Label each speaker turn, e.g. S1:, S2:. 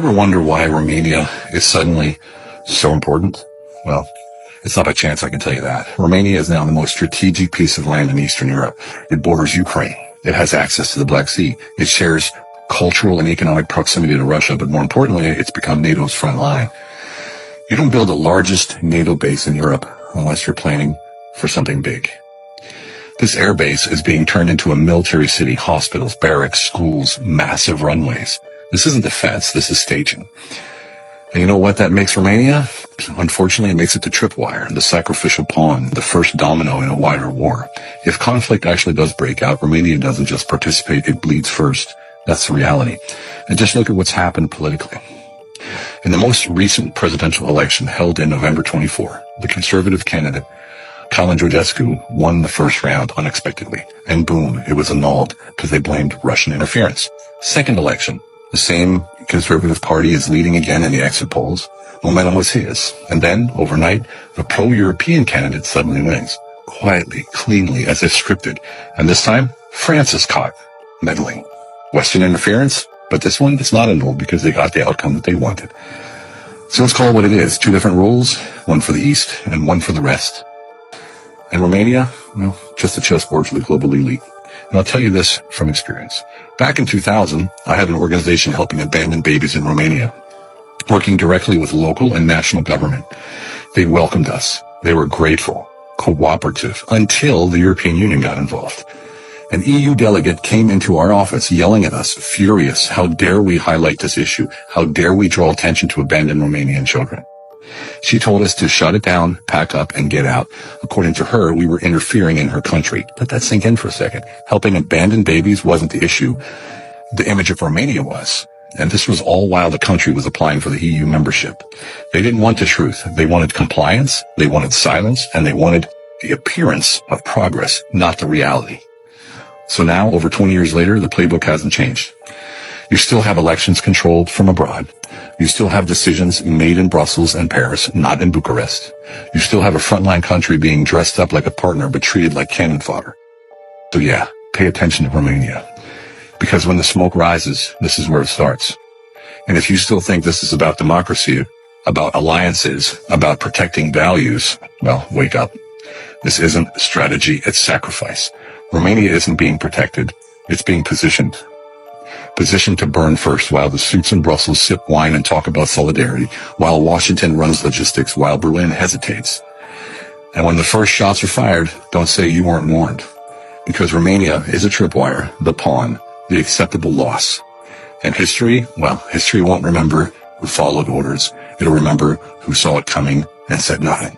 S1: Ever wonder why Romania is suddenly so important? Well, it's not by chance, I can tell you that. Romania is now the most strategic piece of land in Eastern Europe. It borders Ukraine. It has access to the Black Sea. It shares cultural and economic proximity to Russia, but more importantly, it's become NATO's front line. You don't build the largest NATO base in Europe unless you're planning for something big. This air base is being turned into a military city, hospitals, barracks, schools, massive runways. This isn't defense, this is staging. And you know what that makes Romania? Unfortunately, it makes it the tripwire, the sacrificial pawn, the first domino in a wider war. If conflict actually does break out, Romania doesn't just participate, it bleeds first. That's the reality. And just look at what's happened politically. In the most recent presidential election held in November 24, the conservative candidate, Calin Georgescu, won the first round unexpectedly. And boom, it was annulled because they blamed Russian interference. Second election, the same conservative party is leading again in the exit polls. Momentum was his. And then, overnight, the pro-European candidate suddenly wins. Quietly, cleanly, as if scripted. And this time, France is caught meddling. Western interference? But this one, it's not annulled because they got the outcome that they wanted. So let's call it what it is. Two different rules, one for the East and one for the rest. And Romania, well, just a chessboard for the global elite. And I'll tell you this from experience. Back in 2000, I had an organization helping abandoned babies in Romania, working directly with local and national government. They welcomed us. They were grateful, cooperative, until the European Union got involved. An EU delegate came into our office yelling at us, furious. How dare we highlight this issue? How dare we draw attention to abandoned Romanian children? She told us to shut it down, pack up, and get out. According to her, we were interfering in her country. Let that sink in for a second. Helping abandoned babies wasn't the issue. The image of Romania was. And this was all while the country was applying for the EU membership. They didn't want the truth. They wanted compliance, they wanted silence, and they wanted the appearance of progress, not the reality. So now, over 20 years later, the playbook hasn't changed. You still have elections controlled from abroad. You still have decisions made in Brussels and Paris, not in Bucharest. You still have a frontline country being dressed up like a partner but treated like cannon fodder. So yeah, pay attention to Romania. Because when the smoke rises, this is where it starts. And if you still think this is about democracy, about alliances, about protecting values, well, wake up. This isn't strategy, it's sacrifice. Romania isn't being protected, it's being positioned. Positioned to burn first while the suits in Brussels sip wine and talk about solidarity, while Washington runs logistics, while Berlin hesitates. And when the first shots are fired, don't say you weren't warned. Because Romania is a tripwire, the pawn, the acceptable loss. And history, well, history won't remember who followed orders. It'll remember who saw it coming and said nothing.